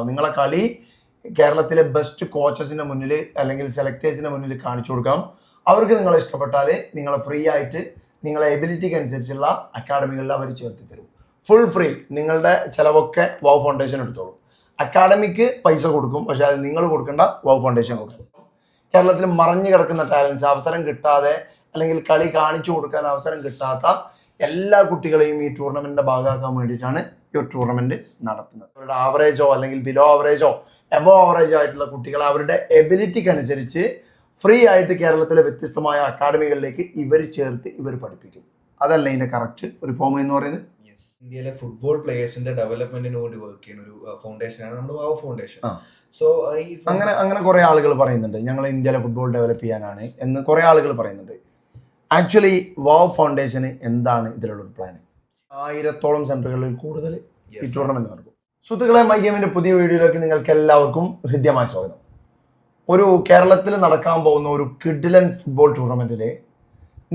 നിങ്ങളെ കളി കേരളത്തിലെ ബെസ്റ്റ് കോച്ചസിന്റെ മുന്നിൽ അല്ലെങ്കിൽ സെലക്ടേഴ്സിന്റെ മുന്നിൽ കാണിച്ചു കൊടുക്കാം. അവർക്ക് നിങ്ങളെ ഇഷ്ടപ്പെട്ടാൽ നിങ്ങളെ ഫ്രീ ആയിട്ട് നിങ്ങളെ എബിലിറ്റിക്ക് അനുസരിച്ചുള്ള അക്കാഡമികളിൽ അവർ ചേർത്ത് തരും. Full free. നിങ്ങളുടെ ചിലവൊക്കെ വൗ ഫൗണ്ടേഷൻ എടുത്തോളൂ. അക്കാഡമിക്ക് പൈസ കൊടുക്കും, പക്ഷെ അത് നിങ്ങൾ കൊടുക്കേണ്ട, വൗ ഫൗണ്ടേഷൻ കൊടുക്കും. കേരളത്തിൽ മറഞ്ഞു കിടക്കുന്ന ടാലൻസ്, അവസരം കിട്ടാതെ അല്ലെങ്കിൽ കളി കാണിച്ചു കൊടുക്കാൻ അവസരം കിട്ടാത്ത എല്ലാ കുട്ടികളെയും ഈ ടൂർണമെന്റിന്റെ ഭാഗമാക്കാൻ വേണ്ടിയിട്ടാണ് ഈ ഒരു ടൂർണമെന്റ് നടത്തുന്നത്. അവരുടെ ആവറേജോ അല്ലെങ്കിൽ ബിലോ ആവറേജോ എബോ ആവറേജോ ആയിട്ടുള്ള കുട്ടികളെ അവരുടെ എബിലിറ്റിക്ക് അനുസരിച്ച് ഫ്രീ ആയിട്ട് കേരളത്തിലെ വ്യത്യസ്തമായ അക്കാഡമികളിലേക്ക് ഇവർ ചേർത്ത് ഇവർ പഠിപ്പിക്കും. അതല്ല ഇതിന്റെ കറക്റ്റ് ഒരു ഫോം എന്ന് പറയുന്നത്. ഇന്ത്യയിലെ ഫുട്ബോൾ പ്ലേയേഴ്സിന്റെ ഡെവലപ്മെന്റിന് വേണ്ടി വർക്ക് ചെയ്യുന്ന ഒരു ഫൗണ്ടേഷനാണ് നമ്മുടെ വൗ ഫൗണ്ടേഷൻ. സോ ഈ അങ്ങനെ കുറെ ആളുകൾ പറയുന്നുണ്ട് ഞങ്ങൾ ഇന്ത്യയിലെ ഫുട്ബോൾ ഡെവലപ്പ് ചെയ്യാനാണ് എന്ന് കുറെ ആളുകൾ പറയുന്നുണ്ട്. ആക്ച്വലി വൗ ഫൗണ്ടേഷന് എന്താണ് ഇതിലുള്ള ഒരു പ്ലാൻ? 1000-ഓളം സെന്ററുകളിൽ കൂടുതൽ ഈ ടൂർണമെന്റ് നടക്കും. സുഹൃത്തുക്കളെ, മൈ ഗെയിമിന്റെ പുതിയ വീഡിയോയിലേക്ക് നിങ്ങൾക്ക് എല്ലാവർക്കും ഹൃദ്യമായ സ്വാഗതം. ഒരു കേരളത്തിൽ നടക്കാൻ പോകുന്ന ഒരു കിഡിലൻ ഫുട്ബോൾ ടൂർണമെന്റില്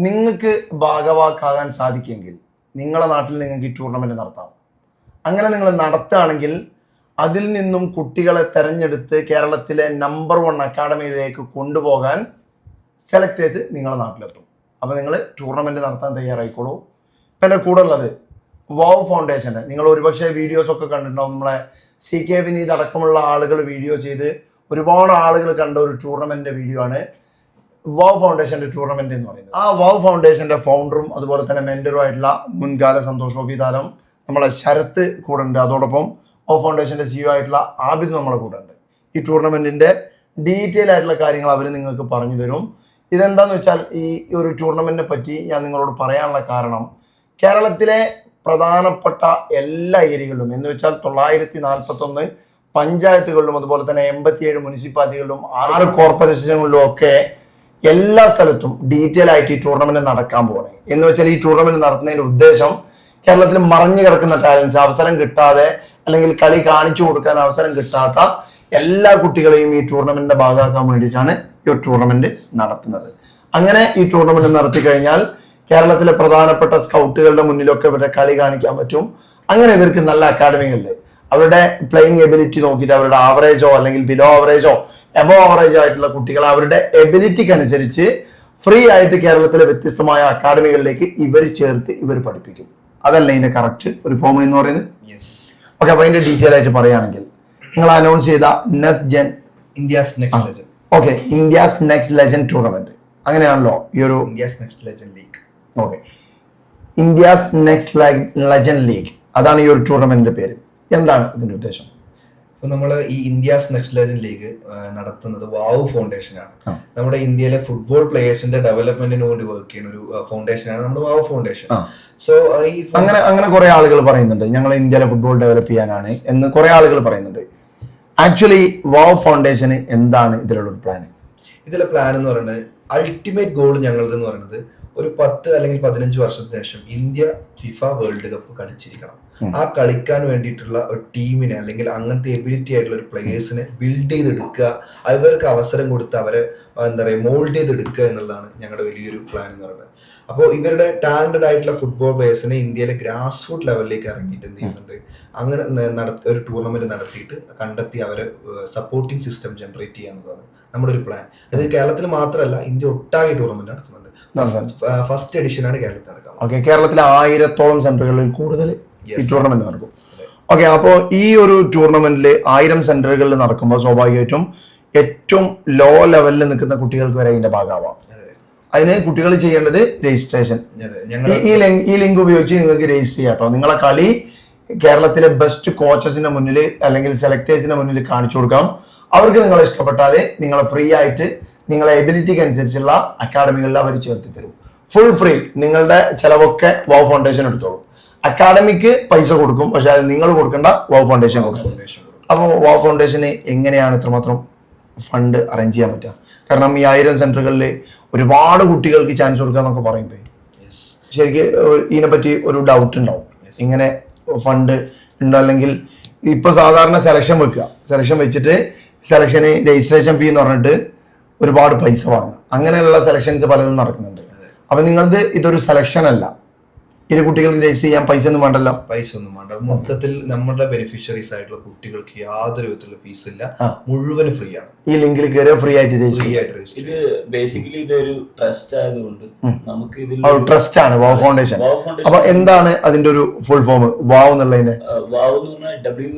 നിങ്ങൾക്ക് ഭാഗവാക്കാകാൻ സാധിക്കുമെങ്കിൽ നിങ്ങളുടെ നാട്ടിൽ നിങ്ങൾക്ക് ഈ ടൂർണമെന്റ് നടത്താം. അങ്ങനെ നിങ്ങൾ നടത്തുകയാണെങ്കിൽ അതിൽ നിന്നും കുട്ടികളെ തെരഞ്ഞെടുത്ത് കേരളത്തിലെ നമ്പർ 1 അക്കാഡമിയിലേക്ക് കൊണ്ടുപോകാൻ സെലക്ടേഴ്സ് നിങ്ങളുടെ നാട്ടിലെത്തും. അപ്പോൾ നിങ്ങൾ ടൂർണമെന്റ് നടത്താൻ തയ്യാറായിക്കോളൂ. ഇപ്പം എൻ്റെ കൂടെ ഉള്ളത് വൗ ഫൗണ്ടേഷൻ്റെ, നിങ്ങൾ ഒരുപക്ഷെ വീഡിയോസൊക്കെ കണ്ടിട്ടുണ്ടാവും. നമ്മളെ CK വിനീത് അടക്കമുള്ള ആളുകൾ വീഡിയോ ചെയ്ത് ഒരുപാട് ആളുകൾ കണ്ട ഒരു ടൂർണമെന്റിന്റെ വീഡിയോ ആണ് വൗ ഫൗണ്ടേഷന്റെ ടൂർണമെന്റ് എന്ന് പറയുന്നത്. ആ വൗ ഫൗണ്ടേഷന്റെ ഫൗണ്ടറും അതുപോലെ തന്നെ മെന്ററും ആയിട്ടുള്ള മുൻകാല സന്തോഷ് ട്രോഫി താരം നമ്മളെ ശരത്ത് കൂടെ ഉണ്ട്. അതോടൊപ്പം വൗ ഫൗണ്ടേഷന്റെ CEO ആയിട്ടുള്ള ആബിദ് നമ്മളെ കൂടെ ഉണ്ട്. ഈ ടൂർണമെന്റിന്റെ ഡീറ്റെയിൽ ആയിട്ടുള്ള കാര്യങ്ങൾ അവർ നിങ്ങൾക്ക് പറഞ്ഞു തരും. ഇതെന്താന്ന് വെച്ചാൽ ഈ ഒരു ടൂർണമെന്റിനെ പറ്റി ഞാൻ നിങ്ങളോട് പറയാനുള്ള കാരണം, കേരളത്തിലെ പ്രധാനപ്പെട്ട എല്ലാ ഏരിയകളിലും എന്ന് വെച്ചാൽ 941 പഞ്ചായത്തുകളിലും അതുപോലെ തന്നെ 87 മുനിസിപ്പാലിറ്റികളിലും 6 കോർപ്പറേഷനുകളിലും ഒക്കെ എല്ലാ സ്ഥലത്തും ഡീറ്റെയിൽ ആയിട്ട് ഈ ടൂർണമെന്റ് നടക്കാൻ പോകണേ. എന്ന് വെച്ചാൽ ഈ ടൂർണമെന്റ് നടത്തുന്നതിന്റെ ഉദ്ദേശം കേരളത്തിൽ മറഞ്ഞു കിടക്കുന്ന ടാലൻസ്, അവസരം കിട്ടാതെ അല്ലെങ്കിൽ കളി കാണിച്ചു കൊടുക്കാൻ അവസരം കിട്ടാത്ത എല്ലാ കുട്ടികളെയും ഈ ടൂർണമെന്റിന്റെ ഭാഗമാക്കാൻ വേണ്ടിയിട്ടാണ് ഈ ഒരു ടൂർണമെന്റ് നടത്തുന്നത്. അങ്ങനെ ഈ ടൂർണമെന്റ് നടത്തി കഴിഞ്ഞാൽ കേരളത്തിലെ പ്രധാനപ്പെട്ട സ്കൗട്ടുകളുടെ മുന്നിലൊക്കെ ഇവരുടെ കളി കാണിക്കാൻ പറ്റും. അങ്ങനെ ഇവർക്ക് നല്ല അക്കാഡമികളിൽ അവരുടെ പ്ലേയിങ് എബിലിറ്റി നോക്കിയിട്ട് അവരുടെ ആവറേജോ അല്ലെങ്കിൽ ബിലോ ആവറേജോ എബോ ആവറേജോ ആയിട്ടുള്ള കുട്ടികളെ അവരുടെ എബിലിറ്റിക്ക് അനുസരിച്ച് ഫ്രീ ആയിട്ട് കേരളത്തിലെ വ്യത്യസ്തമായ അക്കാഡമികളിലേക്ക് ഇവർ ചേർത്ത് ഇവർ പഠിപ്പിക്കും. അതല്ല ഇതിന്റെ കറക്റ്റ് ഒരു ഫോം എന്ന് പറയുന്നത്. ഓക്കെ, അപ്പൊ അതിന്റെ ഡീറ്റെയിൽ ആയിട്ട് പറയുകയാണെങ്കിൽ നിങ്ങൾ അനൗൺസ് ചെയ്ത India's next legend. Okay, India's next legend tournament അങ്ങനെയാണല്ലോ ഈ ഒരു India's next legend league. Okay, India's next legend league, അതാണ് ഈ ഒരു ടൂർണമെന്റിന്റെ പേര്. എന്താണ് ഇതിന്റെ ഉദ്ദേശം? അപ്പൊ നമ്മൾ ഈ ഇന്ത്യാസ് നെക്സ്റ്റ് ലെജൻഡ് ലീഗ് നടത്തുന്നത് വൗ ഫൗണ്ടേഷൻ ആണ്. നമ്മുടെ ഇന്ത്യയിലെ ഫുട്ബോൾ പ്ലേയേഴ്സിന്റെ ഡെവലപ്മെന്റിന് വേണ്ടി വർക്ക് ചെയ്യുന്ന ഒരു ഫൗണ്ടേഷനാണ് നമ്മുടെ വൗ ഫൗണ്ടേഷൻ. സോ ഈ അങ്ങനെ കുറെ ആളുകൾ പറയുന്നുണ്ട് ഞങ്ങൾ ഇന്ത്യയിലെ ഫുട്ബോൾ ഡെവലപ്പ് ചെയ്യാനാണ് എന്ന് കുറെ ആളുകൾ പറയുന്നുണ്ട്. ആക്ച്വലി വൗ ഫൗണ്ടേഷന് എന്താണ് ഇതിലുള്ള ഒരു പ്ലാൻ? ഇതിലെ പ്ലാൻ എന്ന് പറയുന്നത്, അൾട്ടിമേറ്റ് ഗോൾ ഞങ്ങളതെന്ന് പറയുന്നത് ഒരു 10 അല്ലെങ്കിൽ 15 വർഷത്തിന് ശേഷം ഇന്ത്യ ഫിഫ വേൾഡ് കപ്പ് കളിച്ചിരിക്കണം. ആ കളിക്കാൻ വേണ്ടിയിട്ടുള്ള ഒരു ടീമിനെ അല്ലെങ്കിൽ അങ്ങനത്തെ എബിലിറ്റി ആയിട്ടുള്ള ഒരു പ്ലേയേഴ്സിനെ ബിൽഡ് ചെയ്തെടുക്കുക, അവർക്ക് അവസരം കൊടുത്ത് അവരെ എന്താ പറയുക മോൾഡ് ചെയ്തെടുക്കുക എന്നുള്ളതാണ് ഞങ്ങളുടെ വലിയൊരു പ്ലാൻ എന്ന് പറയുന്നത്. അപ്പോൾ ഇവരുടെ ടാലന്റഡ് ആയിട്ടുള്ള ഫുട്ബോൾ പ്ലേയേഴ്സിനെ ഇന്ത്യയിലെ ഗ്രാസ് റൂട്ട് ലെവലിലേക്ക് ഇറങ്ങിയിട്ട് എന്ത് ചെയ്യുന്നുണ്ട്, അങ്ങനെ ഒരു ടൂർണമെന്റ് നടത്തിയിട്ട് കണ്ടെത്തി അവരെ സപ്പോർട്ടിംഗ് സിസ്റ്റം ജനറേറ്റ് ചെയ്യുക എന്നുള്ളതാണ് നമ്മുടെ ഒരു പ്ലാൻ. അത് കേരളത്തിൽ മാത്രമല്ല, ഇന്ത്യ ഒട്ടാകെ ടൂർണമെന്റ് നടത്തുന്നുണ്ട്. ഫസ്റ്റ് എഡിഷൻ ആണ് കേരളത്തിൽ നടക്കുന്നത്. ഓക്കെ, കേരളത്തിലെ 1000-ഓളം സെന്ററുകളിൽ കൂടുതൽ ഈ ടൂർണമെന്റ് നടക്കും. ഓക്കെ, അപ്പോൾ ഈ ഒരു ടൂർണമെന്റിൽ 1000 സെന്ററുകളിൽ നടക്കുമ്പോൾ സ്വാഭാവികമായിട്ടും ഏറ്റവും ലോ ലെവലിൽ നിൽക്കുന്ന കുട്ടികൾക്ക് വരെ ഇതിന്റെ ഭാഗമാവാം. അതിന് കുട്ടികൾ ചെയ്യേണ്ടത് രജിസ്ട്രേഷൻ. ഈ ലിങ്ക് ഉപയോഗിച്ച് നിങ്ങൾക്ക് രജിസ്റ്റർ ചെയ്യാം കേട്ടോ. നിങ്ങളെ കളി കേരളത്തിലെ ബെസ്റ്റ് കോച്ചസിന്റെ മുന്നിൽ അല്ലെങ്കിൽ സെലക്ടേഴ്സിന്റെ മുന്നിൽ കാണിച്ചു കൊടുക്കാം. അവർക്ക് നിങ്ങളെ ഇഷ്ടപ്പെട്ടാൽ നിങ്ങളെ ഫ്രീ ആയിട്ട് നിങ്ങളെ എബിലിറ്റിക്ക് അനുസരിച്ചുള്ള അക്കാഡമികളിൽ അവർ ചേർത്ത് തരും. Full free. നിങ്ങളുടെ ചിലവൊക്കെ വൗ ഫൗണ്ടേഷൻ എടുത്തോളൂ. അക്കാഡമിക്ക് പൈസ കൊടുക്കും, പക്ഷെ അത് നിങ്ങൾ കൊടുക്കേണ്ട, വൗ ഫൗണ്ടേഷൻ കൊടുക്കും. അപ്പോൾ വൗ ഫൗണ്ടേഷന് എങ്ങനെയാണ് ഇത്രമാത്രം ഫണ്ട് അറേഞ്ച് ചെയ്യാൻ പറ്റുക? കാരണം ഈ 1000 സെന്ററുകളിൽ ഒരുപാട് കുട്ടികൾക്ക് ചാൻസ് കൊടുക്കുക എന്നൊക്കെ പറയുമ്പോൾ ശരിക്കും ഇതിനെപ്പറ്റി ഒരു ഡൗട്ട് ഉണ്ടാവും. ഇങ്ങനെ ഫണ്ട് ഉണ്ടോ? അല്ലെങ്കിൽ ഇപ്പൊ സാധാരണ സെലക്ഷൻ വെക്കുക, സെലക്ഷൻ വെച്ചിട്ട് സെലക്ഷന് രജിസ്ട്രേഷൻ ഫീ എന്ന് പറഞ്ഞിട്ട് ഒരുപാട് പൈസ വാങ്ങുക, അങ്ങനെയുള്ള സെലക്ഷൻസ് പലരും നടക്കുന്നുണ്ട്. അപ്പൊ നിങ്ങളത് ഇതൊരു സെലക്ഷൻ അല്ല, ഇരു കുട്ടികൾക്ക് രജിസ്റ്റർ ചെയ്യാൻ പൈസ ഒന്നും വേണ്ടല്ലോ. പൈസ ഒന്നും വേണ്ട. മൊത്തത്തിൽ നമ്മുടെ ബെനിഫിഷ്യറീസ് ആയിട്ടുള്ള കുട്ടികൾക്ക് യാതൊരു വിധത്തിലുള്ള ഫീസ് ഇല്ല, മുഴുവനും ഫ്രീ ആണ്. ഈ ലിങ്കിൽ കയറിയോ ഫ്രീ ആയിട്ട് രജിസ്റ്റർ. ഇത് ബേസിക്കലി ഇതൊരു ട്രസ്റ്റ് ആയതുകൊണ്ട് നമുക്ക് ഇതിൽ ട്രസ്റ്റ് ആണ് വാവ് ഫൗണ്ടേഷൻ. അപ്പൊ എന്താണ് അതിന്റെ ഒരു ഫുൾ ഫോം വാവ് എന്നുള്ളതിന്റെ? വാവ് എന്ന് പറഞ്ഞാൽ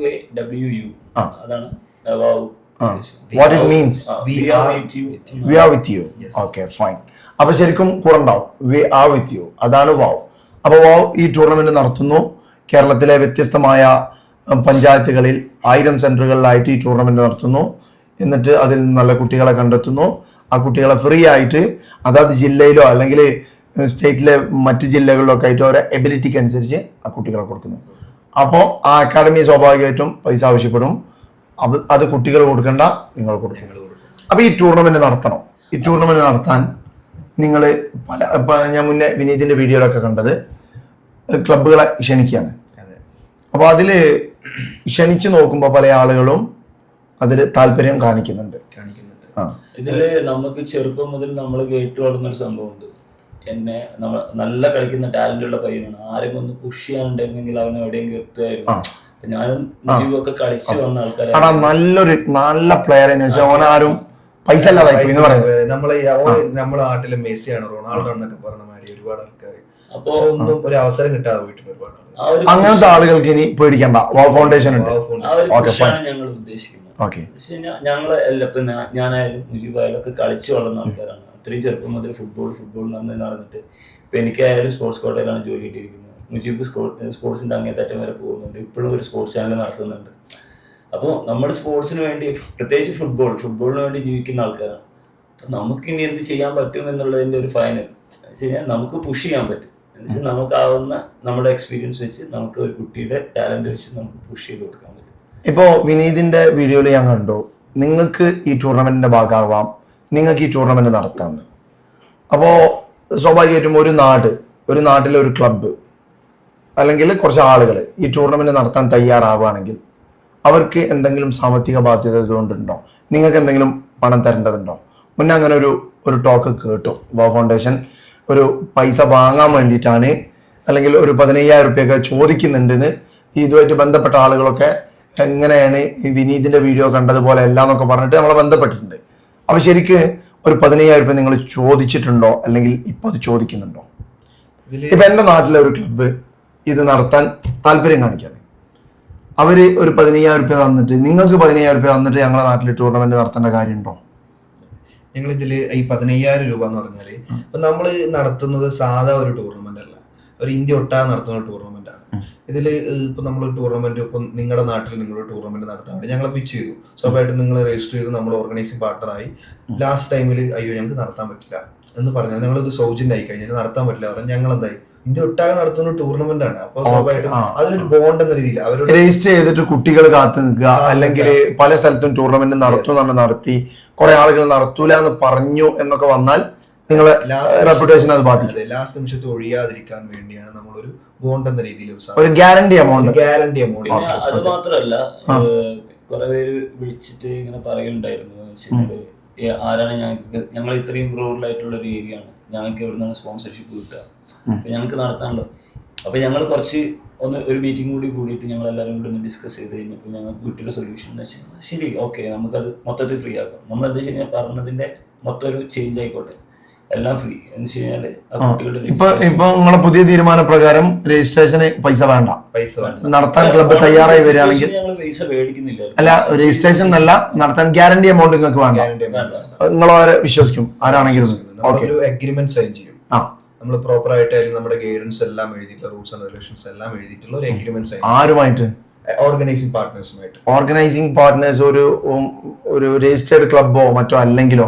WAWU അതാണ് വാവ്. What it means? We are with you. Okay, fine. അപ്പൊ ശരിക്കും കൂടെ ഉണ്ടാവും. We are with you. അതാണ് വാവ്. അപ്പൊ വാവ് ഈ ടൂർണമെന്റ് നടത്തുന്നു. കേരളത്തിലെ വ്യത്യസ്തമായ പഞ്ചായത്തുകളിൽ 1000 സെന്ററുകളിലായിട്ട് ഈ ടൂർണമെന്റ് നടത്തുന്നു. എന്നിട്ട് അതിൽ നല്ല കുട്ടികളെ കണ്ടെത്തുന്നു. ആ കുട്ടികളെ ഫ്രീ ആയിട്ട് അതാത് ജില്ലയിലോ അല്ലെങ്കിൽ സ്റ്റേറ്റിലെ മറ്റ് ജില്ലകളിലോ ഒക്കെ ആയിട്ട് അവരുടെ എബിലിറ്റിക്ക് അനുസരിച്ച് ആ കുട്ടികളെ കൊടുക്കുന്നു. അപ്പോൾ ആ അക്കാഡമി സ്വാഭാവികമായിട്ടും പൈസ ആവശ്യപ്പെടും. അത് കുട്ടികൾ കൊടുക്കണ്ട, നിങ്ങൾ കൊടുക്കും. അപ്പൊ ഈ ടൂർണമെന്റ് നടത്തണം. ഈ ടൂർണമെന്റ് നടത്താൻ നിങ്ങൾ ഞാൻ മുന്നേ വിനീതിന്റെ വീഡിയോയിലൊക്കെ കണ്ടത് ക്ലബുകളെ ക്ഷണിക്കുകയാണ്. അപ്പൊ അതില് ക്ഷണിച്ചു നോക്കുമ്പോൾ പല ആളുകളും അതിൽ താല്പര്യം കാണിക്കുന്നുണ്ട്. ഇതില് നമുക്ക് ചെറുപ്പം മുതൽ നമ്മൾ കേട്ടു വളർന്നൊരു സംഭവമുണ്ട്. എന്നെ നല്ല കളിക്കുന്ന ടാലന്റ് ഉള്ള പയ്യനാണ്, ആരെങ്കിലും ഒന്ന് പുഷ് ചെയ്യാനുണ്ടായിരുന്നെങ്കിൽ അവനെ എവിടെയും എത്തുമായിരുന്നു. ഞാനും മുജീബൊക്കെ കളിച്ചു വന്ന ആൾക്കാരാണ്. നല്ല പ്ലെയർ ഓനാരും പൈസ നമ്മുടെ നാട്ടിലെ മെസ്സിയാണ്, റൊണാൾഡോ എന്നൊക്കെ പറഞ്ഞ മാതിരി ഒരുപാട് ആൾക്കാർ. അപ്പൊ ഒന്നും ഒരു അവസരം കിട്ടാതെ പോയിട്ടുണ്ട് ഒരുപാട്. അങ്ങനത്തെ ആളുകൾക്ക് ഇനി പേടിക്കണ്ട, വാവ് ഫൗണ്ടേഷൻ ഉണ്ട്. ഞങ്ങൾ ഉദ്ദേശിക്കുന്നത് ഞങ്ങള് ഇപ്പൊ ഞാനായാലും മുജീബായാലും ഒക്കെ കളിച്ചു വളർന്ന ആൾക്കാരാണ്. അത്രയും ചെറുപ്പം മുതൽ ഫുട്ബോൾ നടന്നിട്ട് ഇപ്പൊ എനിക്കായാലും സ്പോർട്സ് കോട്ടയിലാണ് ജോലി കിട്ടിയിരിക്കുന്നത്. മുജീബ് സ്പോർട്സിന്റെ അങ്ങേറ്റം വരെ പോകുന്നുണ്ട്, ഇപ്പോഴും ഒരു സ്പോർട്സ് ചാനൽ നടത്തുന്നുണ്ട്. അപ്പോൾ നമ്മുടെ സ്പോർട്സിന് വേണ്ടി, പ്രത്യേകിച്ച് ഫുട്ബോളിന് വേണ്ടി ജീവിക്കുന്ന ആൾക്കാരാണ്. അപ്പം നമുക്ക് ഇനി എന്ത് ചെയ്യാൻ പറ്റും എന്നുള്ളതിൻ്റെ ഒരു ഫൈനൽ നമുക്ക് പുഷ് ചെയ്യാൻ പറ്റും. എന്നുവെച്ചാൽ നമുക്കാവുന്ന നമ്മുടെ എക്സ്പീരിയൻസ് വെച്ച് നമുക്ക് ഒരു കുട്ടിയുടെ ടാലന്റ് വെച്ച് നമുക്ക് പുഷ് ചെയ്ത് കൊടുക്കാൻ പറ്റും. ഇപ്പോൾ വിനീതിന്റെ വീഡിയോയിൽ ഞാൻ കണ്ടു, നിങ്ങൾക്ക് ഈ ടൂർണമെന്റിന്റെ ഭാഗമാവാം, നിങ്ങൾക്ക് ഈ ടൂർണമെന്റ് നടത്താം. അപ്പോൾ സ്വാഭാവികമായിട്ടും ഒരു നാട്ടിലെ ഒരു ക്ലബ്ബ് അല്ലെങ്കിൽ കുറച്ച് ആളുകൾ ഈ ടൂർണമെന്റ് നടത്താൻ തയ്യാറാവുകയാണെങ്കിൽ അവർക്ക് എന്തെങ്കിലും സാമ്പത്തിക ബാധ്യത ഇതുകൊണ്ടുണ്ടോ? നിങ്ങൾക്ക് എന്തെങ്കിലും പണം തരേണ്ടതുണ്ടോ? മുന്നേ അങ്ങനെ ഒരു ടോക്ക് കേട്ടു. വാവ് ഫൗണ്ടേഷൻ ഒരു പൈസ വാങ്ങാൻ വേണ്ടിയിട്ടാണ്, അല്ലെങ്കിൽ ഒരു 15,000 റുപ്യൊക്കെ ചോദിക്കുന്നുണ്ടെന്ന് ഇതുമായിട്ട് ബന്ധപ്പെട്ട ആളുകളൊക്കെ എങ്ങനെയാണ് ഈ വിനീതിന്റെ വീഡിയോ കണ്ടതുപോലെ എല്ലാം എന്നൊക്കെ പറഞ്ഞിട്ട് നമ്മളെ ബന്ധപ്പെട്ടിട്ടുണ്ട്. അപ്പൊ ശരിക്ക് ഒരു 15,000 റുപ്യ നിങ്ങൾ ചോദിച്ചിട്ടുണ്ടോ, അല്ലെങ്കിൽ ഇപ്പൊ അത് ചോദിക്കുന്നുണ്ടോ? ഇപ്പൊ എന്റെ നാട്ടിലെ ഒരു ക്ലബ്ബ് ഇത് നടത്താൻ താല്പര്യം കാണിക്കാണ്. അവര് ഒരു 15,000 റുപ്യ തന്നിട്ട്, നിങ്ങൾക്ക് 15,000 റുപ്യ തന്നിട്ട് ഞങ്ങളുടെ നാട്ടിൽ ടൂർണമെന്റ് നടത്തേണ്ട കാര്യമുണ്ടോ? ഞങ്ങൾ ഇതില് ഈ 15,000 രൂപ എന്ന് പറഞ്ഞാല് ഇപ്പൊ നമ്മള് നടത്തുന്നത് സാധാ ഒരു ടൂർണമെന്റ് അല്ല, ഒരു ഇന്ത്യ ഒട്ടാകെ നടത്തുന്ന ഒരു ടൂർണമെന്റ് ആണ്. ഇതില് ഇപ്പൊ നമ്മളൊരു ടൂർണമെന്റ്, ഇപ്പൊ നിങ്ങളുടെ നാട്ടിൽ നിങ്ങളൊരു ടൂർണമെന്റ് നടത്താൻ വേണ്ടി ഞങ്ങൾ പിച്ച് ചെയ്തു. സ്വാഭാവികമായിട്ടും നിങ്ങൾ രജിസ്റ്റർ ചെയ്തു, നമ്മൾ ഓർഗനൈസിംഗ് പാർട്ണറായി. ലാസ്റ്റ് ടൈമിൽ അയ്യോ ഞങ്ങൾക്ക് നടത്താൻ പറ്റില്ല എന്ന് പറഞ്ഞാൽ, ഞങ്ങളിത് സൗജന്യമായി കഴിഞ്ഞാൽ നടത്താൻ പറ്റില്ല പറഞ്ഞാൽ ഞങ്ങൾ എന്തായി, ഇന്ത്യ ഒട്ടാകെ നടത്തുന്ന ടൂർണമെന്റ് ആണ്. അപ്പൊ സ്വാഭാവികമായിട്ടും അതിനൊരു ബോണ്ട് എന്ന രീതിയിൽ അവരോട് രജിസ്റ്റർ ചെയ്തിട്ട് കുട്ടികൾ കാത്തു നിൽക്കുക, അല്ലെങ്കിൽ പല സ്ഥലത്തും ടൂർണമെന്റ് നടത്തി കുറെ ആളുകൾ നടത്തൂല എന്ന് പറഞ്ഞു എന്നൊക്കെ വന്നാൽ നിങ്ങളെ റെപ്യൂട്ടേഷൻ അത് ബാധിക്കും. ലാസ്റ്റ് നിമിഷത്ത് ഒഴിയാതിരിക്കാൻ വേണ്ടിയാണ് നമ്മളൊരു ബോണ്ട് എന്ന രീതിയിൽ ഒരു ഗ്യാരണ്ടി എമൗണ്ട്. അത് മാത്രമല്ല, കുറെ പേര് വിളിച്ചിട്ട് ഇങ്ങനെ പറയുണ്ടായിരുന്നു, ആരാണ് ഞങ്ങൾ ഇത്രയും റൂറൽ ആയിട്ടുള്ള ഒരു ഏരിയ ആണ്, ഞങ്ങൾക്ക് എവിടെ നിന്നാണ് സ്പോൺസർഷിപ്പ് കിട്ടുക, അപ്പൊ ഞങ്ങൾക്ക് നടത്താനുള്ളത്. അപ്പൊ ഞങ്ങൾ ഒരു മീറ്റിംഗ് കൂടിയിട്ട് ഞങ്ങൾ എല്ലാവരും കൂടി ഒന്ന് ഡിസ്കസ് ചെയ്ത് കഴിഞ്ഞപ്പോൾ ഞങ്ങൾക്ക് കിട്ടിയൊരു സൊല്യൂഷൻ എന്ന് വെച്ചാൽ, ശരി ഓക്കെ നമുക്കത് മൊത്തത്തിൽ ഫ്രീ ആക്കാം. നമ്മൾ എന്താ വെച്ച് കഴിഞ്ഞാൽ പറഞ്ഞതിന്റെ മൊത്തം ഒരു ചേഞ്ച് ആയിക്കോട്ടെ, എല്ലാം ഫ്രീ എന്ന് വെച്ച് കഴിഞ്ഞാല് ആ കുട്ടികളുടെ ഇപ്പൊ നിങ്ങളുടെ പുതിയ തീരുമാന പ്രകാരം രജിസ്ട്രേഷന് പൈസ വേണ്ട നടത്താൻ ക്ലബ്ബ് തയ്യാറായി വരികയാണെങ്കിൽ ഞങ്ങൾ പൈസ മേടിക്കുന്നില്ല. അല്ല, രജിസ്ട്രേഷൻ എന്നല്ല, നടത്താൻ ഗ്യാരണ്ടി എമൗണ്ട് നിങ്ങൾക്ക് വേണ്ട. നിങ്ങളവരെ വിശ്വസിക്കും ആരാണെങ്കിലും അഗ്രിമെന്റ് സൈൻ ചെയ്യും. നമ്മൾ പ്രോപ്പർ ആയിട്ട് നമ്മുടെ ഗൈഡൻസ് എല്ലാം എഴുതിയിട്ടുള്ള റൂൾസ് ആൻഡ് റെഗുലേഷൻസ് എല്ലാം എഴുതിയിട്ടുള്ള ഒരു അഗ്രിമെന്റ് സൈൻ. ആരുമായിട്ട്? ഓർഗനൈസിംഗ് പാർട്ട്നേഴ്സുമായിട്ട്. ഓർഗനൈസിംഗ് പാർട്ട്നേഴ്സ് ഒരു രജിസ്റ്റേർഡ് ക്ലബ്ബോ മറ്റോ അല്ലെങ്കിലോ?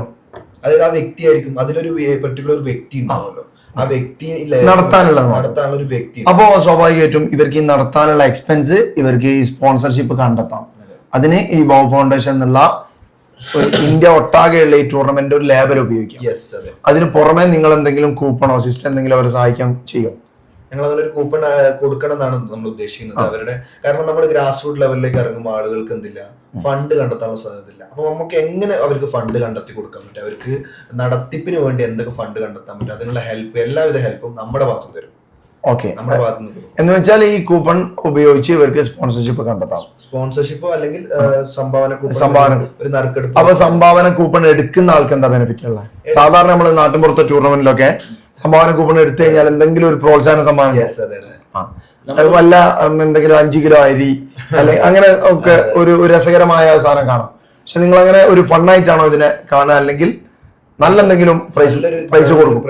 അതായത് ആ വ്യക്തി ആയിരിക്കും, അതിലൊരു പെർട്ടിക്കുലർ വ്യക്തി ഉണ്ടാവുമല്ലോ, ആ വ്യക്തി നടത്താനുള്ള ഒരു വ്യക്തി. അപ്പോ സ്വാഭാവികമായിട്ടും ഇവർക്ക് ഈ നടത്താനുള്ള എക്സ്പെൻസ് ഇവർക്ക് ഈ സ്പോൺസർഷിപ്പ് കണ്ടെത്താം. അതിന് ഈ വാവ് ഫൗണ്ടേഷൻ എന്നുള്ള ഇന്ത്യ ഒട്ടാകെയുള്ള ഈ ടൂർണമെന്റ് ഒരു ലേബൽ ഉപയോഗിക്കാം. അതിന് പുറമെ നിങ്ങൾ എന്തെങ്കിലും കൂപ്പണോ സിസ്റ്റം എന്തെങ്കിലും അവരെ സഹായിക്കാൻ ചെയ്യും? ഞങ്ങൾ അങ്ങനെ ഒരു കൂപ്പൺ കൊടുക്കണം എന്നാണ് നമ്മൾ ഉദ്ദേശിക്കുന്നത് അവരുടെ. കാരണം നമ്മൾ ഗ്രാസ് റൂട്ട് ലെവലിലേക്ക് ഇറങ്ങുമ്പോൾ ആളുകൾക്ക് എന്തില്ല, ഫണ്ട് കണ്ടെത്താനുള്ള സാധ്യതയില്ല. അപ്പൊ നമുക്ക് എങ്ങനെ അവർക്ക് ഫണ്ട് കണ്ടെത്തി കൊടുക്കാൻ പറ്റും, അവർക്ക് നടത്തിപ്പിന് വേണ്ടി എന്തൊക്കെ ഫണ്ട് കണ്ടെത്താൻ പറ്റും, അതിനുള്ള ഹെൽപ്പ്, എല്ലാവിധ ഹെൽപ്പും നമ്മുടെ ഭാഗത്ത് തരും. ഓക്കെ, നമ്മുടെ ഭാഗത്ത് നിന്ന് എന്ന് വെച്ചാൽ ഈ കൂപ്പൺ ഉപയോഗിച്ച് ഇവർക്ക് സ്പോൺസർഷിപ്പ് കണ്ടെത്താം. സ്പോൺസർഷിപ്പോ അല്ലെങ്കിൽ സംഭാവന ഒരു നറുക്കെടുപ്പ്. അപ്പൊ സംഭാവന കൂപ്പൺ എടുക്കുന്ന ആൾക്ക് എന്താ ബെനിഫിറ്റ് ഉള്ളത്? സാധാരണ നമ്മൾ നാട്ടിൻപുറത്തെ ടൂർണമെന്റിലൊക്കെ സംഭാവന കൂപ്പൺ എടുത്തു കഴിഞ്ഞാൽ എന്തെങ്കിലും ഒരു പ്രോത്സാഹന സംഭാവന, വല്ല എന്തെങ്കിലും 5 കിലോ അരി അല്ലെങ്കിൽ അങ്ങനെ ഒക്കെ ഒരു രസകരമായ സാധനം കാണാം. പക്ഷെ നിങ്ങൾ അങ്ങനെ ഒരു ഫണ്ണായിട്ടാണോ ഇതിനെ കാണുക, അല്ലെങ്കിൽ നല്ല എന്തെങ്കിലും പ്രൈസ് കൊടുക്കും?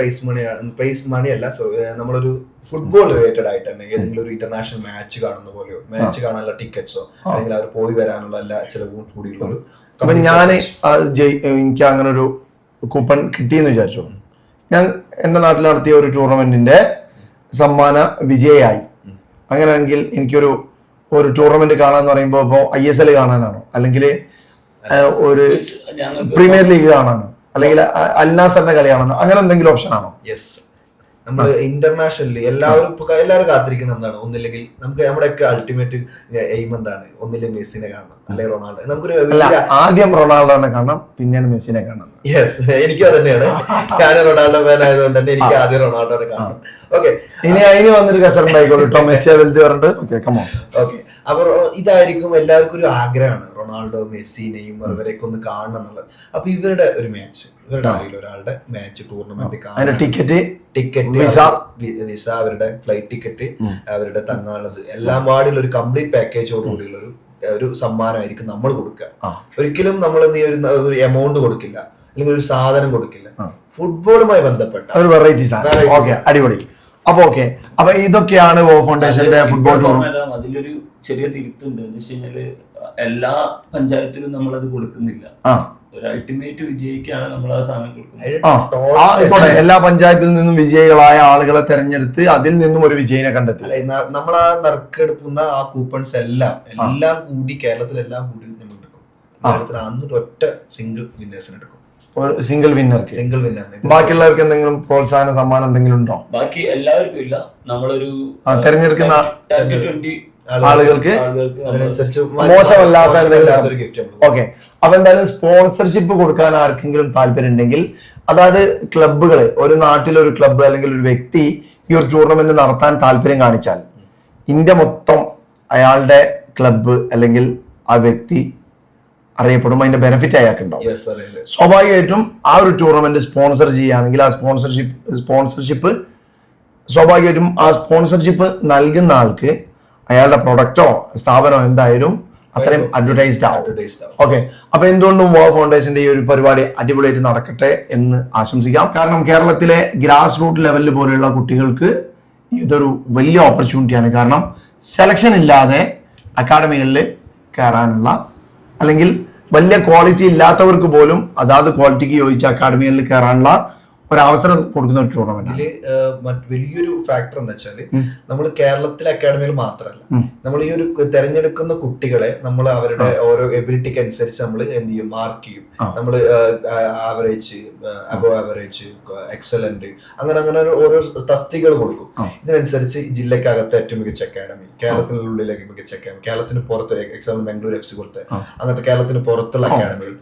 പ്രൈസ് മണി അല്ല, നമ്മളൊരു ഫുട്ബോൾ റിലേറ്റഡ് ആയിട്ട് തന്നെ ഏതെങ്കിലും ഒരു ഇന്റർനാഷണൽ മാച്ച് കാണുന്ന പോലെയോ, മാച്ച് കാണാനുള്ള ടിക്കറ്റ്സോ അല്ലെങ്കിൽ അവർ പോയി വരാനുള്ള എല്ലാ ചിലവും കൂടിയുള്ള ഒരു. അപ്പൊ ഞാൻ എനിക്ക് അങ്ങനെ ഒരു കൂപ്പൺ കിട്ടിയെന്ന് വിചാരിച്ചു. ഞാൻ എന്റെ നാട്ടിൽ നടത്തിയ ഒരു ടൂർണമെന്റിന്റെ സമ്മാന വിജയായി. അങ്ങനെയാണെങ്കിൽ എനിക്കൊരു ടൂർണമെന്റ് കാണാന്ന് പറയുമ്പോ ഇപ്പോ ISL കാണാനാണോ, അല്ലെങ്കിൽ ഒരു പ്രീമിയർ ലീഗ് കാണാനോ, അല്ലെങ്കിൽ അൽനാസറിന്റെ കളിയാണോ, അങ്ങനെ എന്തെങ്കിലും ഓപ്ഷൻ ആണോ? യെസ്, നമ്മൾ ഇന്റർനാഷണലി എല്ലാവരും കാത്തിരിക്കുന്നത് എന്താണ്? ഒന്നില്ലെങ്കിൽ നമുക്ക് നമ്മുടെയൊക്കെ അൾട്ടിമേറ്റ് എയിം എന്താണ്? ഒന്നില്ലെങ്കിൽ മെസ്സിനെ കാണണം, അല്ലെങ്കിൽ റൊണാൾഡോ. നമുക്കൊരു ആദ്യം റൊണാൾഡോനെ കാണാം, പിന്നെയാണ് മെസ്സിനെ കാണാം. യെസ്, എനിക്കും അത് തന്നെയാണ്. ഞാൻ റൊണാൾഡോ ഫാൻ ആയതുകൊണ്ട് തന്നെ എനിക്ക് ആദ്യം റൊണാൾഡോനെ കാണണം. ഓക്കെ, ഇനി അതിന് വന്നൊരു കസറുണ്ടായിക്കോട്ടോ, മെസ്സിയെ വലുത് പറഞ്ഞിട്ട്. Okay, come on. ഓക്കെ, അപ്പൊ ഇതായിരിക്കും എല്ലാവർക്കും ഒരു ആഗ്രഹമാണ്, റൊണാൾഡോ, മെസ്സി, നെയ്മർ ഇവരെയൊക്കെ ഒന്ന് കാണണം എന്നുള്ളത്. അപ്പൊ ഇവരുടെ ഒരു മാച്ച്, ഇവരുടെ ആരെങ്കിലും ഒരാളുടെ മാച്ച് ടൂർണമെന്റ് കാണാൻ ടിക്കറ്റ്, വിസ, അവരുടെ ഫ്ലൈറ്റ് ടിക്കറ്റ്, അവരുടെ തങ്ങാനുള്ളത് എല്ലാം പാടിയുള്ള ഒരു കംപ്ലീറ്റ് പാക്കേജോട് കൂടിയുള്ള ഒരു സമ്മാനമായിരിക്കും നമ്മൾ കൊടുക്കുക. ഒരിക്കലും നമ്മൾ ഒരു എമൗണ്ട് കൊടുക്കില്ല, അല്ലെങ്കിൽ ഒരു സാധനം കൊടുക്കില്ല. ഫുട്ബോളുമായി ബന്ധപ്പെട്ട ഒരു വെറൈറ്റി അടിപൊളി. അപ്പൊ ഓക്കെ, അപ്പൊ ഇതൊക്കെയാണ് വോ ഫൗണ്ടേഷന്റെ ഫുട്ബോൾ ടൂർണമെന്റ്. അതിലൊരു ചെറിയ തിരുത്തുണ്ട്. എന്ന് വെച്ച് കഴിഞ്ഞാല് എല്ലാ പഞ്ചായത്തിലും നമ്മളത് കൊടുക്കുന്നില്ല. ഒരു അൾട്ടിമേറ്റ് വിജയിക്കാണ് നമ്മൾ ആ സാധനം കൊടുക്കുന്നത്. എല്ലാ പഞ്ചായത്തിൽ നിന്നും വിജയികളായ ആളുകളെ തെരഞ്ഞെടുത്ത് അതിൽ നിന്നും ഒരു വിജയിനെ കണ്ടെത്തി നമ്മൾ ആ നറുക്കെടുക്കുന്ന ആ കൂപ്പൺസ് എല്ലാം കൂടി കേരളത്തിലെല്ലാം കൂടി നമ്മൾ എടുക്കും. കേരളത്തിൽ അന്ന് ഒറ്റ സിംഗിൾ വിന്നേഴ്സിന് എടുക്കും. Single winner. ബാക്കിയുള്ളവർക്ക് എന്തെങ്കിലും പ്രോത്സാഹന സമ്മാനം എന്തെങ്കിലും ഉണ്ടോ? ബാക്കി എല്ലാവർക്കും ഇല്ല. നമ്മളൊരു തെരഞ്ഞെടുക്കുന്ന 20 ആളുകൾക്ക് അതിനനുസരിച്ച് മോശമല്ലാത്ത ഗിഫ്റ്റ്. ഓക്കെ, അപ്പൊ എന്തായാലും സ്പോൺസർഷിപ്പ് കൊടുക്കാൻ ആർക്കെങ്കിലും താല്പര്യം ഉണ്ടെങ്കിൽ, അതായത് ക്ലബ്ബുകൾ, ഒരു നാട്ടിലൊരു ക്ലബ്ബ് അല്ലെങ്കിൽ ഒരു വ്യക്തി ഈ ഒരു ടൂർണമെന്റ് നടത്താൻ താല്പര്യം കാണിച്ചാൽ ഇന്ത്യ മൊത്തം അയാളുടെ ക്ലബ്ബ് അല്ലെങ്കിൽ ആ വ്യക്തി അറിയപ്പെടും, അതിന്റെ ബെനിഫിറ്റ് അയാൾക്കുണ്ടാവും. സ്വാഭാവികമായിട്ടും ആ ഒരു ടൂർണമെന്റ് സ്പോൺസർ ചെയ്യുകയാണെങ്കിൽ ആ സ്പോൺസർഷിപ്പ് സ്വാഭാവികമായിട്ടും ആ സ്പോൺസർഷിപ്പ് നൽകുന്ന ആൾക്ക് അയാളുടെ പ്രൊഡക്റ്റോ സ്ഥാപനമോ എന്തായാലും അത്രയും അഡ്വർടൈസ്ഡ് ആവും. ഓക്കെ, അപ്പൊ എന്തുകൊണ്ടും വോ ഫൗണ്ടേഷന്റെ ഈ ഒരു പരിപാടി അടിപൊളിയായിട്ട് നടക്കട്ടെ എന്ന് ആശംസിക്കാം. കാരണം കേരളത്തിലെ ഗ്രാസ് റൂട്ട് ലെവലിൽ പോലെയുള്ള കുട്ടികൾക്ക് ഇതൊരു വലിയ ഓപ്പർച്യൂണിറ്റിയാണ്. കാരണം സെലക്ഷൻ ഇല്ലാതെ അക്കാഡമികളിൽ കയറാനുള്ള, അല്ലെങ്കിൽ വലിയ ക്വാളിറ്റി ഇല്ലാത്തവർക്ക് പോലും അതാത് ക്വാളിറ്റിക്ക് യോജിച്ച അക്കാഡമികളിൽ കയറാനുള്ള ഒരവസരം കൊടുക്കുന്ന ഒരു ടൂർണമെന്റ്. ഇതില് വലിയൊരു ഫാക്ടർ എന്താ വെച്ചാല്, നമ്മൾ കേരളത്തിലെ അക്കാഡമികൾ മാത്രമല്ല, നമ്മൾ ഈ ഒരു തെരഞ്ഞെടുക്കുന്ന കുട്ടികളെ നമ്മൾ അവരുടെ ഓരോ എബിലിറ്റിക്ക് അനുസരിച്ച് നമ്മൾ എന്ത് ചെയ്യും, മാർക്ക് ചെയ്യും. നമ്മൾ ആവറേജ്, അബോ ആവറേജ്, എക്സലന്റ്, അങ്ങനെ ഓരോ തസ്തികകൾ കൊടുക്കും. ഇതിനനുസരിച്ച് ജില്ലക്കകത്ത് ഏറ്റവും മികച്ച അക്കാഡമി, കേരളത്തിനുള്ളിലേക്ക് മികച്ച അക്കാഡമി, കേരളത്തിന് പുറത്ത് എക്സാമ്പിൾ ബാംഗ്ലൂർ FC പോലത്തെ അങ്ങനത്തെ കേരളത്തിന് പുറത്തുള്ള അക്കാഡമികൾ,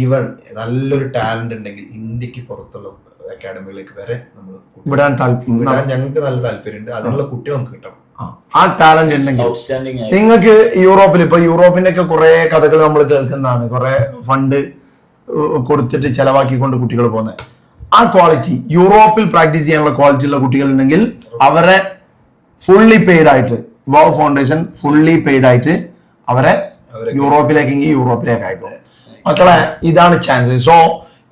ഈവൻ നല്ലൊരു ടാലന്റ് ഉണ്ടെങ്കിൽ ഇന്ത്യക്ക് പുറത്തുള്ള അക്കാഡമികളിലേക്ക് വരെ നമ്മൾ വിടാൻ ഞങ്ങൾക്ക് നല്ല താല്പര്യമുണ്ട്. അതിനുള്ള കുട്ടി നമുക്ക് കിട്ടണം. ആ ടാലന്റ് ഉണ്ടെങ്കിൽ നിങ്ങൾക്ക് യൂറോപ്പിന്റെ ഒക്കെ കുറെ കഥകൾ നമ്മൾ കേൾക്കുന്നതാണ്. കുറെ ഫണ്ട് കൊടുത്തിട്ട് ചെലവാക്കിക്കൊണ്ട് കുട്ടികൾ പോകുന്നത്. ആ ക്വാളിറ്റി യൂറോപ്പിൽ പ്രാക്ടീസ് ചെയ്യാനുള്ള ക്വാളിറ്റി ഉള്ള കുട്ടികൾ ഉണ്ടെങ്കിൽ അവരെ ഫുള്ളി പെയ്ഡ് ആയിട്ട് വോ ഫൗണ്ടേഷൻ ഫുള്ളി പെയ്ഡ് ആയിട്ട് അവരെ യൂറോപ്പിലേക്ക് അയക്കും. മക്കളെ, ഇതാണ് ചാൻസ്. സോ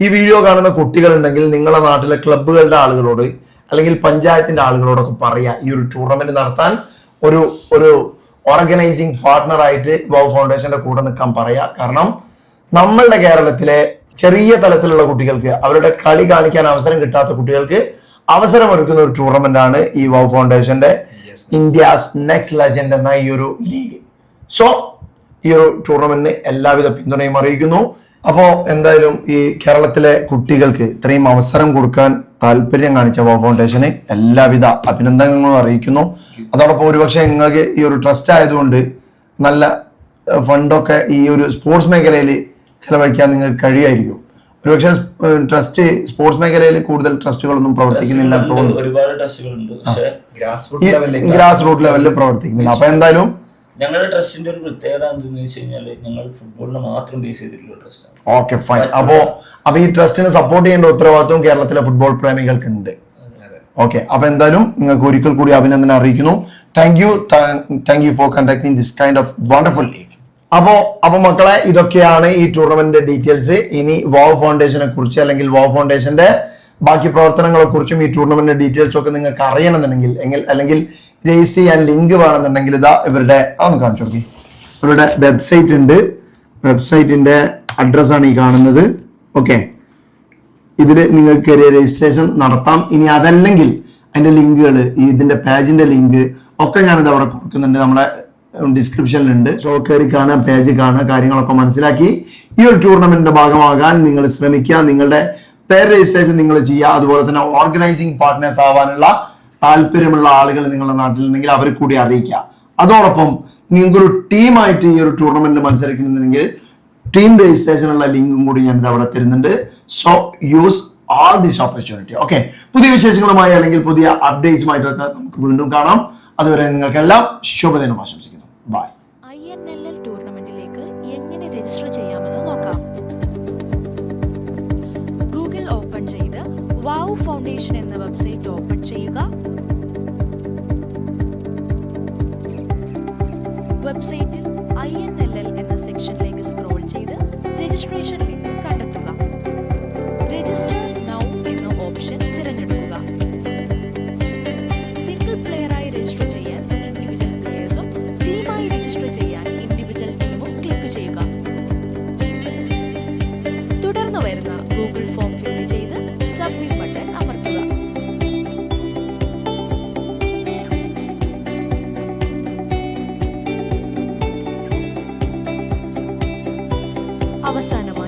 ഈ വീഡിയോ കാണുന്ന കുട്ടികൾ ഉണ്ടെങ്കിൽ നിങ്ങളുടെ നാട്ടിലെ ക്ലബ്ബുകളുടെ ആളുകളോട് അല്ലെങ്കിൽ പഞ്ചായത്തിന്റെ ആളുകളോടൊക്കെ പറയാ, ഈ ഒരു ടൂർണമെന്റ് നടത്താൻ ഒരു ഓർഗനൈസിങ് പാർട്ട്ണർ ആയിട്ട് വോ ഫൗണ്ടേഷന്റെ കൂടെ നിൽക്കാൻ പറയാ. കാരണം നമ്മളുടെ കേരളത്തിലെ ചെറിയ തലത്തിലുള്ള കുട്ടികൾക്ക്, അവരുടെ കളി കാണിക്കാൻ അവസരം കിട്ടാത്ത കുട്ടികൾക്ക് അവസരം ഒരുക്കുന്ന ഒരു ടൂർണമെന്റ് ആണ് ഈ വോ ഫൗണ്ടേഷന്റെ ഇന്ത്യാസ് നെക്സ്റ്റ് ലെജൻഡ് എന്ന ഈ ഒരു ലീഗ്. സോ ഈ ഒരു ടൂർണമെന്റിന് എല്ലാവിധ പിന്തുണയും അറിയിക്കുന്നു. അപ്പോ എന്തായാലും ഈ കേരളത്തിലെ കുട്ടികൾക്ക് ഇത്രയും അവസരം കൊടുക്കാൻ താല്പര്യം കാണിച്ച വോ ഫൗണ്ടേഷന് എല്ലാവിധ അഭിനന്ദനങ്ങളും അറിയിക്കുന്നു. അതോടൊപ്പം ഒരുപക്ഷെ നിങ്ങൾക്ക് ഈ ഒരു ട്രസ്റ്റ് ആയതുകൊണ്ട് നല്ല ഫണ്ടൊക്കെ ഈ ഒരു സ്പോർട്സ് മേഖലയിൽ ചെലവഴിക്കാൻ നിങ്ങൾക്ക് കഴിയുമായിരിക്കും. ഒരുപക്ഷെ ട്രസ്റ്റ് സ്പോർട്സ് മേഖലയിൽ കൂടുതൽ ട്രസ്റ്റുകളൊന്നും പ്രവർത്തിക്കുന്നില്ല എന്ന് തോന്നുന്നു. ഒരുപാട് ട്രസ്റ്റുകളുണ്ട്, പക്ഷേ ഗ്രാസ് റൂട്ട് ലെവലിൽ പ്രവർത്തിക്കുന്നില്ല. അപ്പൊ എന്തായാലും ഞങ്ങളുടെ ട്രസ്റ്റിന്റെ ഒരു പ്രത്യേകത എന്തെന്ന് വെച്ച് കഴിഞ്ഞാല് ഞങ്ങൾ ഫുട്ബോളിനെ മാത്രം ബേസ് ചെയ്തിട്ടുള്ള ട്രസ്റ്റാണ്. Okay, fine. അപ്പൊ ഈ ട്രസ്റ്റിനെ സപ്പോർട്ട് ചെയ്യേണ്ട ഉത്തരവാദിത്വം കേരളത്തിലെ ഫുട്ബോൾ പ്രേമികൾക്ക് ഉണ്ട്. ഓക്കെ, അപ്പൊ എന്തായാലും നിങ്ങൾക്ക് ഒരിക്കൽ കൂടി അഭിനന്ദനം അറിയിക്കുന്നു. Thank you for conducting this kind of wonderful league. അപ്പൊ മക്കളെ, ഇതൊക്കെയാണ് ഈ ടൂർണമെന്റിന്റെ ഡീറ്റെയിൽസ്. ഇനി വാവ് ഫൗണ്ടേഷനെ കുറിച്ച് അല്ലെങ്കിൽ വാവ് ഫൗണ്ടേഷന്റെ ബാക്കി പ്രവർത്തനങ്ങളെ കുറിച്ചും ഈ ടൂർണമെന്റിന്റെ ഡീറ്റെയിൽസും ഒക്കെ നിങ്ങൾക്ക് അറിയണമെന്നുണ്ടെങ്കിൽ അല്ലെങ്കിൽ രജിസ്റ്റർ ചെയ്യാൻ ലിങ്ക് വേണമെന്നുണ്ടെങ്കിൽ ഇതാ ഇവരുടെ അതൊന്ന് കാണിച്ചു നോക്കി. ഇവരുടെ വെബ്സൈറ്റ് ഉണ്ട്. വെബ്സൈറ്റിന്റെ അഡ്രസ്സാണ് ഈ കാണുന്നത്. ഓക്കെ, ഇതിൽ നിങ്ങൾക്ക് രജിസ്ട്രേഷൻ നടത്താം. ഇനി അതല്ലെങ്കിൽ അതിന്റെ ലിങ്കുകൾ, ഇതിന്റെ പേജിന്റെ ലിങ്ക് ഒക്കെ ഞാനിത് അവിടെ കൊടുക്കുന്നുണ്ട്, നമ്മുടെ ഡിസ്ക്രിപ്ഷനിലുണ്ട്. സോ കയറി കാണുക, പേജ് കാണുക, കാര്യങ്ങളൊക്കെ മനസ്സിലാക്കി ഈ ഒരു ടൂർണമെന്റിന്റെ ഭാഗമാകാൻ നിങ്ങൾ ശ്രമിക്കുക. നിങ്ങളുടെ പേര് രജിസ്ട്രേഷൻ നിങ്ങൾ ചെയ്യുക. അതുപോലെ തന്നെ ഓർഗനൈസിംഗ് പാർട്ട്നേഴ്സ് ആവാനുള്ള താല്പര്യമുള്ള ആളുകൾ നിങ്ങളുടെ നാട്ടിലുണ്ടെങ്കിൽ അവരെ കൂടി അറിയിക്കുക. അതോടൊപ്പം നിങ്ങൾക്കൊരു ടീമായിട്ട് ഈ ഒരു ടൂർണമെന്റിൽ മത്സരിക്കുന്നുണ്ടെങ്കിൽ ടീം രജിസ്ട്രേഷനുള്ള ലിങ്കും കൂടി ഞാൻ അവിടെ തരുന്നുണ്ട്. So use all this opportunity. Okay, പുതിയ വിശേഷങ്ങളുമായി അല്ലെങ്കിൽ പുതിയ അപ്ഡേറ്റ്സുമായിട്ടൊക്കെ നമുക്ക് വീണ്ടും കാണാം. അതുവരെ നിങ്ങൾക്കെല്ലാം ശുഭദിനം ആശംസിക്കുന്നു. ബൈ. INLL ടൂർണമെന്റിലേക്ക് എങ്ങനെ രജിസ്റ്റർ ചെയ്യാമെന്ന് നോക്കാം. ഗൂഗിൾ ഓപ്പൺ ചെയ്ത് വാവ് ഫൗണ്ടേഷൻ എന്ന വെബ്സൈറ്റ് ഓപ്പൺ ചെയ്യുക. വെബ്സൈറ്റിൽ INLL എന്ന സെക്ഷനിലേക്ക് സ്ക്രോൾ ചെയ്ത് രജിസ്ട്രേഷൻ ലിങ്ക് കണ്ടെത്തുക. രജിസ്റ്റർ നൗ എന്ന ഓപ്ഷൻ തിരഞ്ഞെടുക്കുക. സിംഗിൾ പ്ലെയറായി രജിസ്റ്റർ ചെയ്യാൻ ഇൻഡിവിജ്വൽ പ്ലെയേഴ്സും ടീമായി രജിസ്റ്റർ ചെയ്യാൻ ഇൻഡിവിജ്വൽ ടീമും ക്ലിക്ക് ചെയ്യുക. തുടർന്ന് വരുന്ന ഗൂഗിൾ ഫോം ഫില്ല് ചെയ്ത് സബ്മിറ്റ് ബട്ടൺ അമർത്തുക. അവസാനമായി